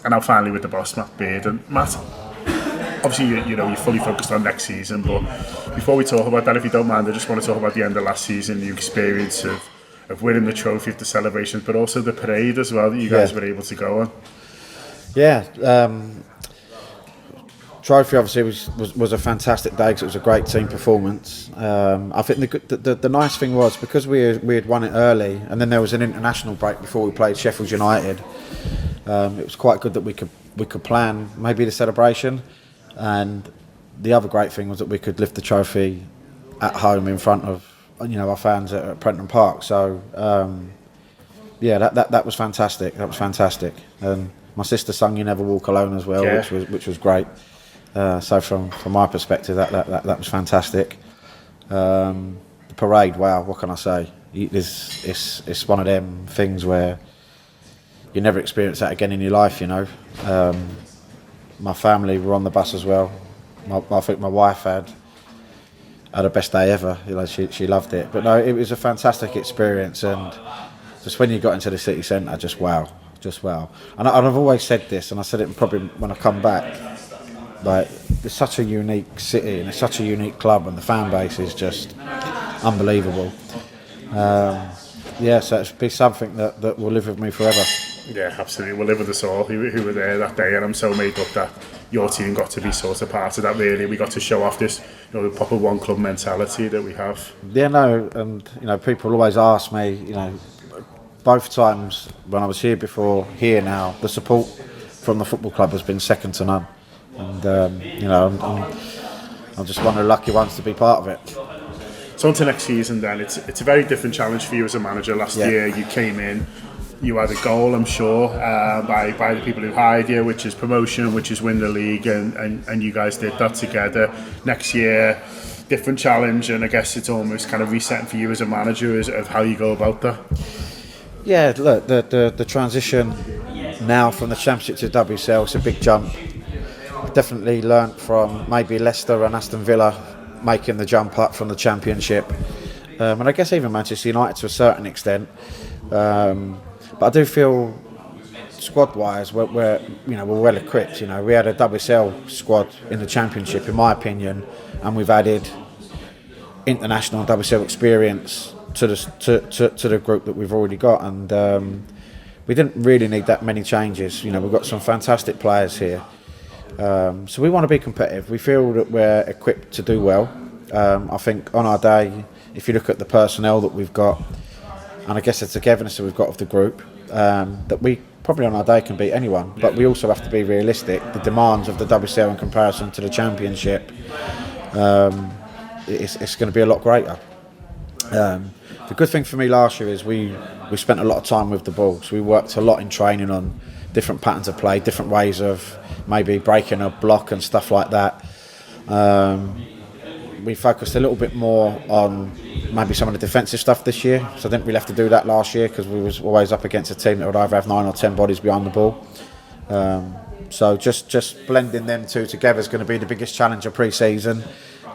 and now finally with the boss, Matt Beard. And Matt, obviously, you're fully focused on next season, but before we talk about that, if you don't mind, I just want to talk about the end of last season, the experience of winning the trophy, the celebrations, but also the parade as well that you guys were able to go on. Yeah, trophy obviously was a fantastic day because it was a great team performance. I think the nice thing was because we had won it early, and then there was an international break before we played Sheffield United. It was quite good that we could plan maybe the celebration, and the other great thing was that we could lift the trophy at home in front of our fans at Prenton Park. So that was fantastic. That was fantastic. And my sister sung "You Never Walk Alone" as well, which was great. So from my perspective, that was fantastic. The parade, wow, what can I say? It's one of them things where you never experience that again in your life, My family were on the bus as well. I think my wife had her best day ever. She loved it. But no, it was a fantastic experience, and just when you got into the city centre, just wow. And I've always said this, and I said it probably when I come back. Like, it's such a unique city and it's such a unique club, and the fan base is just unbelievable. So it'll be something that will live with me forever. Yeah, absolutely. We'll live with us all who were there that day, and I'm so made up that your team got to be sort of part of that. Really, we got to show off this, the proper one club mentality that we have. Yeah, no, and people always ask me, both times when I was here before, here now, the support from the football club has been second to none. And I'm just one of the lucky ones to be part of it. So on to next season then. It's a very different challenge for you as a manager. Last year you came in, you had a goal, I'm sure, by the people who hired you, which is promotion, which is win the league, and you guys did that together. Next year, different challenge, and I guess it's almost kind of resetting for you as a manager of how you go about that. Yeah, look, the transition now from the Championship to WSL, it's a big jump. I've definitely learnt from maybe Leicester and Aston Villa making the jump up from the Championship, and I guess even Manchester United to a certain extent. But I do feel squad-wise we're well equipped. We had a WSL squad in the Championship, in my opinion, and we've added international WSL experience to the group that we've already got, and we didn't really need that many changes. We've got some fantastic players here. So we want to be competitive. We feel that we're equipped to do well. I think on our day, if you look at the personnel that we've got, and I guess the togetherness that we've got of the group, that we probably on our day can beat anyone. But we also have to be realistic. The demands of the WSL in comparison to the Championship, it's going to be a lot greater. The good thing for me last year is we spent a lot of time with the ball. So we worked a lot in training on different patterns of play, different ways of maybe breaking a block and stuff like that. We focused a little bit more on maybe some of the defensive stuff this year, so I didn't really have to do that last year because we was always up against a team that would either have 9 or 10 bodies behind the ball. So just blending them two together is going to be the biggest challenge of pre-season.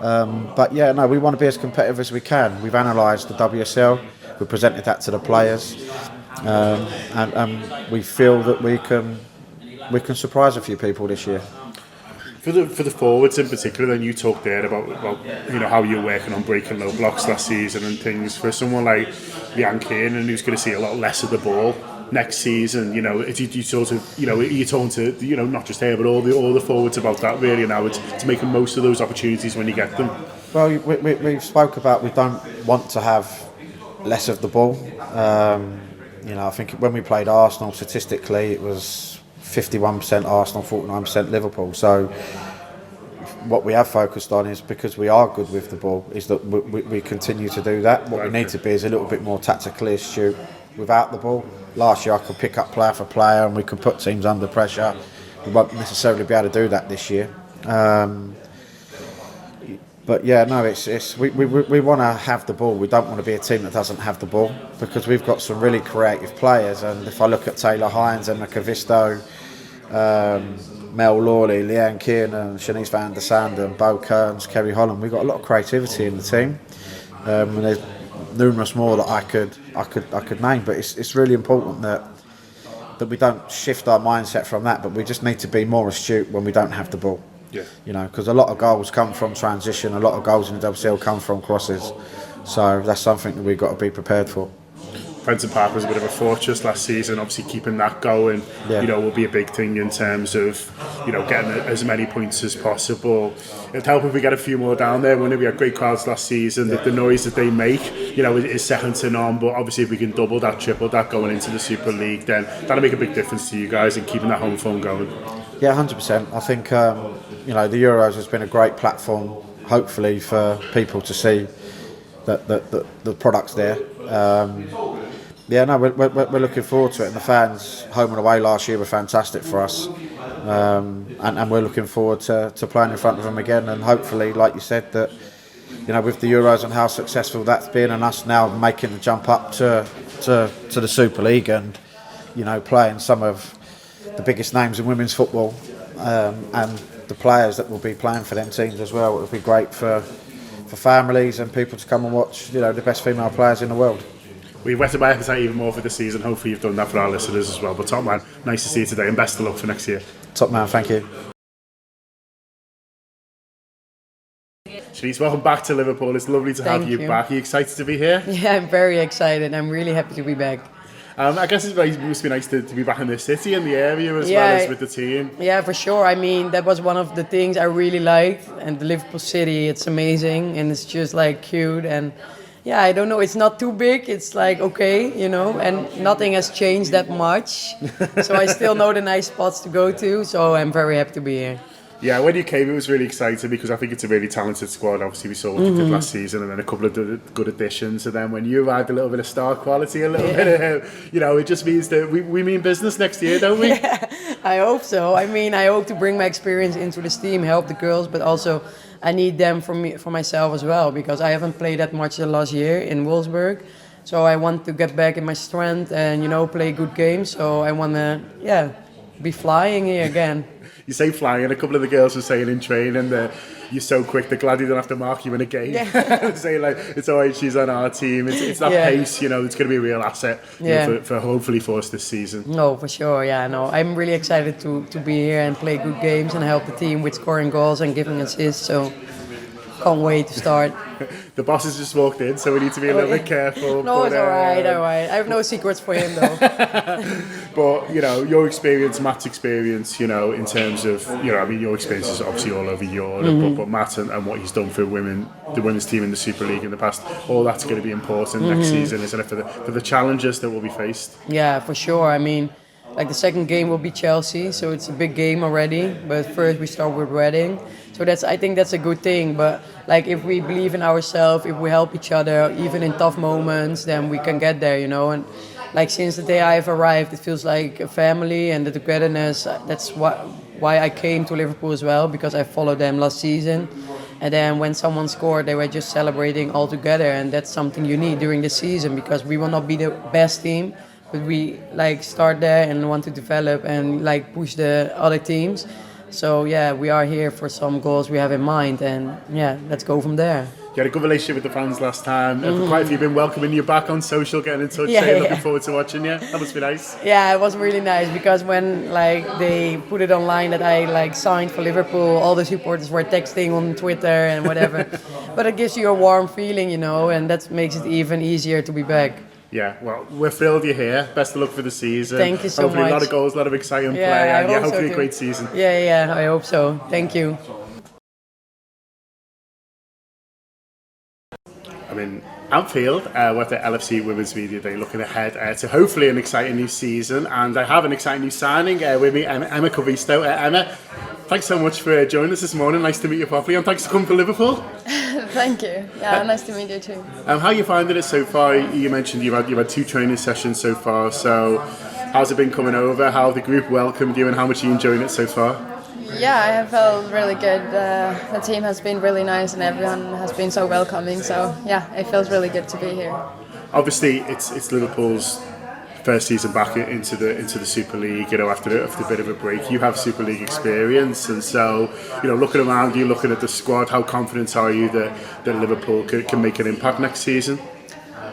But yeah, no, we want to be as competitive as we can. We've analysed the WSL, we presented that to the players, and we feel that we can surprise a few people this year. For the forwards in particular, then you talked there about how you're working on breaking low blocks last season and things. For someone like Leanne Kiernan, who's going to see a lot less of the ball next season, you sort of you're talking to not just her but all the forwards about that really now. It's making most of those opportunities when you get them. Well, we spoke about we don't want to have less of the ball. I think when we played Arsenal, statistically it was 51% Arsenal, 49% Liverpool. So what we have focused on is, because we are good with the ball, is that we continue to do that. What we need to be is a little bit more tactically astute without the ball. Last year I could pick up player for player and we could put teams under pressure. We won't necessarily be able to do that this year. But yeah, no, we want to have the ball. We don't want to be a team that doesn't have the ball, because we've got some really creative players. And if I look at Taylor Hines, Emma Cavisto, Mel Lawley, Leanne Kiernan, Shanice van der Sanden, Bo Kearns, Kerry Holland, we've got a lot of creativity in the team. And there's numerous more that I could name, but it's really important that that we don't shift our mindset from that, but we just need to be more astute when we don't have the ball. Yeah. You know, because a lot of goals come from transition, a lot of goals in the WSL come from crosses. So that's something that we've got to be prepared for. Prenton Park was a bit of a fortress last season. Obviously, keeping that going, will be a big thing in terms of, getting as many points as possible. It'd help if we get a few more down there. When we had great crowds last season, the noise that they make, is second to none. But obviously, if we can double that, triple that going into the Super League, then that'll make a big difference to you guys in keeping that home form going. Yeah, 100%. I think the Euros has been a great platform, hopefully, for people to see that the product's there. We're looking forward to it, and the fans home and away last year were fantastic for us, and we're looking forward to playing in front of them again, and hopefully, like you said, that with the Euros and how successful that's been, and us now making the jump up to the Super League, and playing some of the biggest names in women's football, and the players that will be playing for them teams as well, it would be great for families and people to come and watch the best female players in the world. We've whetted my appetite even more for the season. Hopefully you've done that for our listeners as well. But top man, nice to see you today, and best of luck for next year. Top man, thank you. Shanice, welcome back to Liverpool. It's lovely to have you back. Are you excited to be here? Yeah, I'm very excited. I'm really happy to be back. I guess it must be nice to be back in the city and the area as well as with the team. Yeah, for sure. I mean, that was one of the things I really liked. And the Liverpool city, it's amazing. And it's just like cute. And yeah, I don't know. It's not too big. It's like, okay, and nothing has changed that much. So I still know the nice spots to go to. So I'm very happy to be here. Yeah, when you came, it was really exciting because I think it's a really talented squad. Obviously, we saw what you did last season, and then a couple of good additions. And then when you arrived, a little bit of star quality, a little bit of, it just means that we mean business next year, don't we? Yeah, I hope so. I mean, I hope to bring my experience into this team, help the girls, but also I need them for myself as well, because I haven't played that much the last year in Wolfsburg. So I want to get back in my strength and, play good games. So I want to, be flying here again. You say flying, and a couple of the girls were saying in training that you're so quick, they're glad you don't have to mark you in a game. Yeah. Saying it's all right, she's on our team. It's that pace, it's going to be a real asset for hopefully for us this season. No, for sure, I'm really excited to be here and play good games and help the team with scoring goals and giving assists, so can't wait to start. The boss has just walked in, so we need to be a little bit careful. No, it's all right. I have no secrets for him, though. But, your experience, Matt's experience, in terms of, your experience is obviously all over Europe, but Matt and what he's done for the women's team in the Super League in the past, all that's going to be important next season, isn't it, for the challenges that will be faced? Yeah, for sure. I mean, the second game will be Chelsea, so it's a big game already. But first we start with Reading. So I think that's a good thing. But if we believe in ourselves, if we help each other, even in tough moments, then we can get there, And since the day I've arrived, it feels like a family and the togetherness. That's why I came to Liverpool as well, because I followed them last season. And then when someone scored, they were just celebrating all together, and that's something you need during the season, because we will not be the best team, but we start there and want to develop and push the other teams. So we are here for some goals we have in mind, and let's go from there. You had a good relationship with the fans last time. Quite a few have been welcoming you back on social, getting in touch, saying looking forward to watching you. That must be nice. Yeah, it was really nice, because when they put it online that I signed for Liverpool, all the supporters were texting on Twitter and whatever. But it gives you a warm feeling, and that makes it even easier to be back. Yeah, well, we're thrilled you're here. Best of luck for the season. Thank you so hopefully much. A lot of goals, a lot of exciting play, and hopefully so a great season. Yeah, I hope so. Thank you. I'm in Anfield with the LFC Women's Media Day, looking ahead to hopefully an exciting new season. And I have an exciting new signing with me, Emma Covisto. Emma, thanks so much for joining us this morning. Nice to meet you properly, and thanks for coming to Liverpool. Thank you. Yeah, nice to meet you too. How are you finding it so far? You mentioned you've had 2 training sessions so far. So how's it been coming over? How have the group welcomed you, and how much are you enjoying it so far? Yeah, I have felt really good. The team has been really nice, and everyone has been so welcoming. So yeah, it feels really good to be here. Obviously, it's Liverpool's first season back into the Super League, after a bit of a break. You have Super League experience, and so looking around you, looking at the squad, how confident are you that Liverpool can make an impact next season?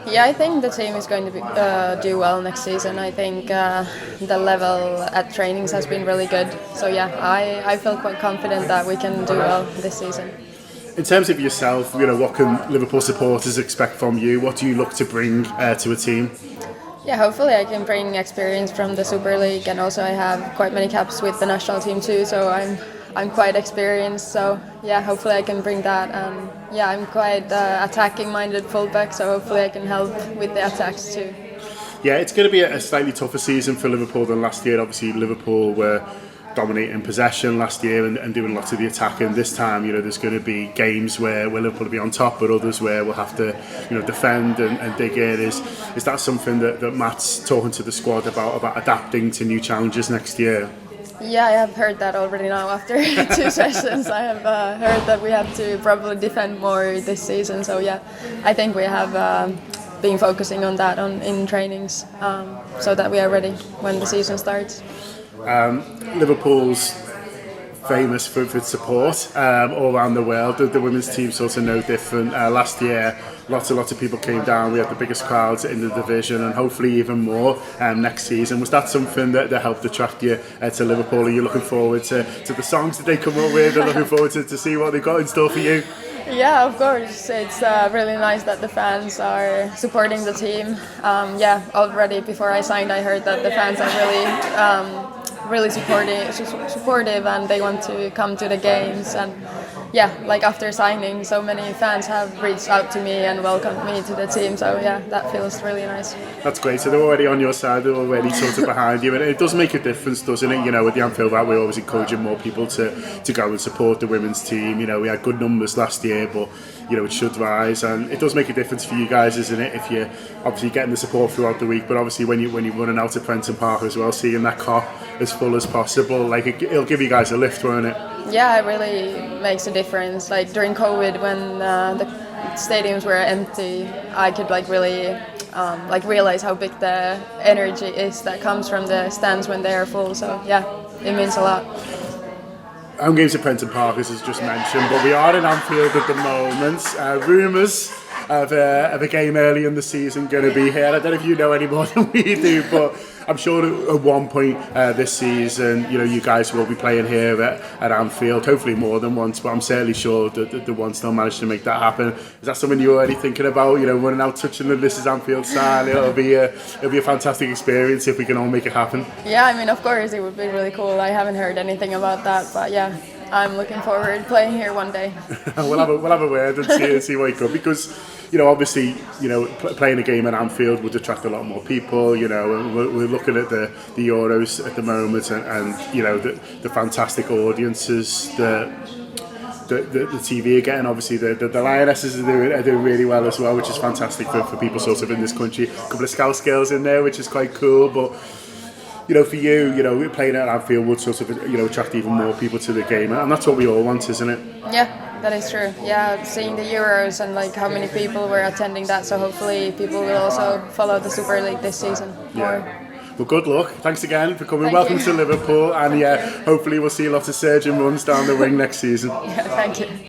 Yeah, I think the team is going to do well next season. I think the level at trainings has been really good. So yeah, I feel quite confident that we can do well this season. In terms of yourself, what can Liverpool supporters expect from you? What do you look to bring to a team? Yeah, hopefully I can bring experience from the Super League, and also I have quite many caps with the national team too. So I'm quite experienced. So yeah, hopefully I can bring that. And yeah, I'm quite attacking-minded fullback, so hopefully I can help with the attacks too. Yeah, it's going to be a slightly tougher season for Liverpool than last year. Obviously, Liverpool were dominating possession last year and doing lots of the attacking. This time, there's going to be games where Liverpool will be on top, but others where we'll have to, defend and dig in. Is that something that Matt's talking to the squad about adapting to new challenges next year? Yeah, I have heard that already now after 2 sessions. I have heard that we have to probably defend more this season. So yeah, I think we have been focusing on that in trainings so that we are ready when the season starts. Liverpool's famous for its support all around the world. The women's team sort of no different. Last year, lots of people came down. We had the biggest crowds in the division, and hopefully even more next season. Was that something that helped attract you to Liverpool? Are you looking forward to the songs that they come up with, and looking forward to see what they've got in store for you? Yeah, of course. It's really nice that the fans are supporting the team. Yeah, already before I signed, I heard that the fans are really supportive, and they want to come to the games. And yeah, like after signing, so many fans have reached out to me and welcomed me to the team. So yeah, that feels really nice. That's great. So they're already on your side. They're already sort of behind you, and it does make a difference, doesn't it? With the Anfield Wrap, we're always encouraging more people to go and support the women's team. We had good numbers last year, but it should rise, and it does make a difference for you guys, isn't it? If you're obviously getting the support throughout the week, but obviously when you're running out of Prenton Park as well, seeing that car as full as possible, like it'll give you guys a lift, won't it? Yeah, it really makes a difference. Like during COVID, when the stadiums were empty, I could really realize how big the energy is that comes from the stands when they are full. So yeah, it means a lot. Home games at Prenton Park, as just mentioned, but we are in Anfield at the moment. Rumours of a game early in the season going to be here. I don't know if you know any more than we do, but I'm sure at one point this season, you guys will be playing here at Anfield, hopefully more than once, but I'm certainly sure that the once they'll manage to make that happen. Is that something you're already thinking about, running out, touching the This Is Anfield sign? It'll be a fantastic experience if we can all make it happen. Yeah, I mean, of course, it would be really cool. I haven't heard anything about that, but yeah, I'm looking forward to playing here one day. We'll have a word and see what you could, because obviously playing a game at Anfield would attract a lot more people. We're looking at the Euros at the moment, and the fantastic audiences that the TV are getting. Obviously the Lionesses are doing really well as well, which is fantastic for people sort of in this country. A couple of Scouse girls in there, which is quite cool, but for you, playing at Anfield would sort of, attract even more people to the game, and that's what we all want, isn't it? Yeah, that is true. Yeah, seeing the Euros and how many people were attending that, so hopefully people will also follow the Super League this season more. Well, good luck. Thanks again for coming. Thank Welcome you. to Liverpool, and hopefully we'll see lots of surging runs down the wing next season. Yeah, thank you.